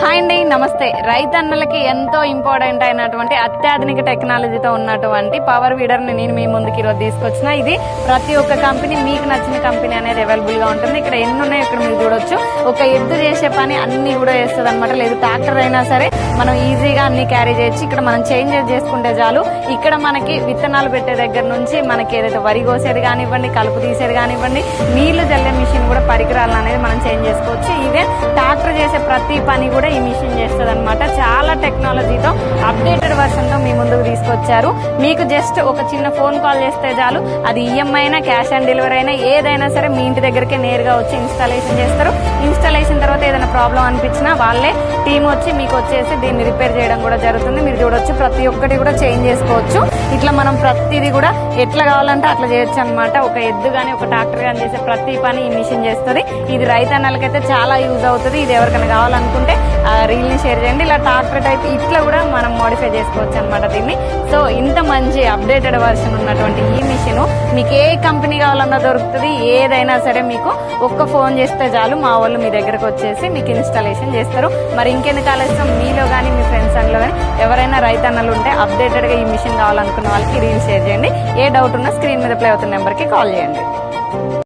Hi అండి, నమస్తే. రైతన్నలకి ఎంతో ఇంపార్టెంట్ అయినటువంటి అత్యాధునిక టెక్నాలజీతో ఉన్నటువంటి పవర్ వీడర్ ని నేను మీ ముందుకి ఈరోజు తీసుకొచ్చిన. ఇది ప్రతి ఒక్క కంపెనీ మీకు నచ్చిన కంపెనీ అనేది అవైలబుల్ గా ఉంటుంది. ఇక్కడ ఎన్ని ఉన్నాయి ఇక్కడ మీరు చూడొచ్చు. ఒక ఎద్దు చేసే పని అన్ని కూడా చేస్తుంది అనమాట. లేదు ట్రాక్టర్ అయినా సరే మనం ఈజీగా అన్ని క్యారీ చేయొచ్చు. ఇక్కడ మనం చేంజెస్ చేసుకుంటే చాలు. ఇక్కడ మనకి విత్తనాలు పెట్టే దగ్గర నుంచి మనకి ఏదైతే వరి కోసేది కానివ్వండి, కలుపు తీసేది కానివ్వండి, నీళ్లు జల్లే మిషన్ కూడా పరికరాలు అనేది మనం చేంజ్ చేసుకోవచ్చు. ఇదే ట్రాక్టర్ చేసే ప్రతి పని కూడా ఈ మిషన్ చేస్తుంది అనమాట. చాలా టెక్నాలజీతో అప్డేటెడ్ వర్షన్ తో మీ ముందుకు తీసుకొచ్చారు. మీకు జస్ట్ ఒక చిన్న ఫోన్ కాల్ చేస్తే చాలు, అది ఈఎంఐ అయినా క్యాష్ ఆన్ డెలివరీ అయినా ఏదైనా సరే మీ ఇంటి దగ్గరికి నేరుగా వచ్చి ఇన్స్టాలేషన్ చేస్తారు. ఇన్స్టాలేషన్ తర్వాత ఏదైనా ప్రాబ్లం అనిపించినా వాళ్ళే టీం వచ్చి మీకు వచ్చేసి దీన్ని రిపేర్ చేయడం కూడా జరుగుతుంది. మీరు చూడొచ్చు, ప్రతి ఒక్కటి కూడా చేంజ్ చేసుకోవచ్చు. ఇట్లా మనం ప్రతిదీ కూడా ఎట్లా కావాలంటే అట్లా చేయొచ్చు అనమాట. ఒక ఎద్దు గానీ ఒక ట్రాక్టర్ గానీ చేసే ప్రతి పని ఈ మిషన్ చేస్తుంది. ఇది రైతన్నలకైతే చాలా యూజ్ అవుతుంది. ఇది ఎవరికైనా కావాలనుకుంటే రీల్ ని షేర్ చేయండి. ఇలా ట్రాక్టర్ టైప్ ఇట్లా కూడా మనం మోడిఫై చేసుకోవచ్చు అనమాట దీన్ని. సో ఇంత మంచి అప్డేటెడ్ వర్షన్ ఉన్నటువంటి ఈ మిషన్ మీకు ఏ కంపెనీ కావాలన్నా దొరుకుతుంది. ఏదైనా సరే మీకు ఒక్క ఫోన్ చేస్తే చాలు, మా వాళ్ళు మీ దగ్గరకు వచ్చేసి మీకు ఇన్స్టాలేషన్ చేస్తారు. మరి ఇంకెందుకు ఆలస్యం, మీలో కానీ మీ ఫ్రెండ్స్ అందులో కానీ ఎవరైనా రైతన్నలు ఉంటే అప్డేటెడ్ గా ఈ మిషన్ కావాలనుకున్న వాళ్ళకి రీల్ షేర్ చేయండి. ఏ డౌట్ ఉన్నా స్క్రీన్ మీద ప్లే అవుతున్న నెంబర్కి కాల్ చేయండి.